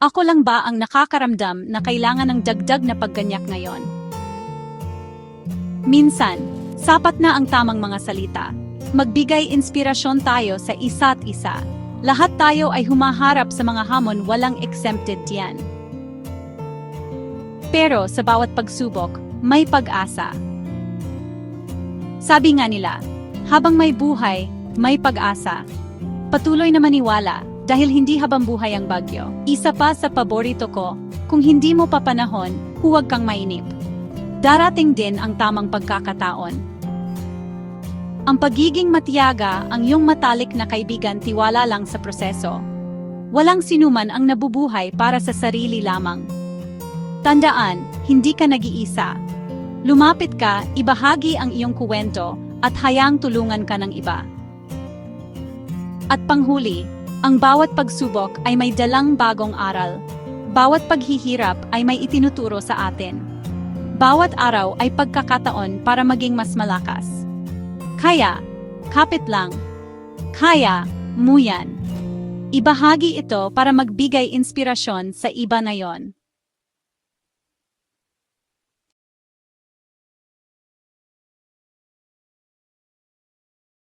Ako lang ba ang nakakaramdam na kailangan ng dagdag na pagganyak ngayon? Minsan, sapat na ang tamang mga salita. Magbigay inspirasyon tayo sa isa't isa. Lahat tayo ay humaharap sa mga hamon, walang exempted diyan. Pero sa bawat pagsubok, may pag-asa. Sabi nga nila, habang may buhay, may pag-asa. Patuloy na maniwala dahil hindi habang buhay ang bagyo. Isa pa sa paborito ko, kung hindi mo pa panahon, huwag kang mainip. Darating din ang tamang pagkakataon. Ang pagiging matiyaga, ang iyong matalik na kaibigan, tiwala lang sa proseso. Walang sinuman ang nabubuhay para sa sarili lamang. Tandaan, hindi ka nag-iisa. Lumapit ka, ibahagi ang iyong kuwento, at hayaang tulungan ka ng iba. At panghuli, ang bawat pagsubok ay may dalang bagong aral. Bawat paghihirap ay may itinuturo sa atin. Bawat araw ay pagkakataon para maging mas malakas. Kaya, kapit lang. Kaya, mo yan. Ibahagi ito para magbigay inspirasyon sa iba na yon.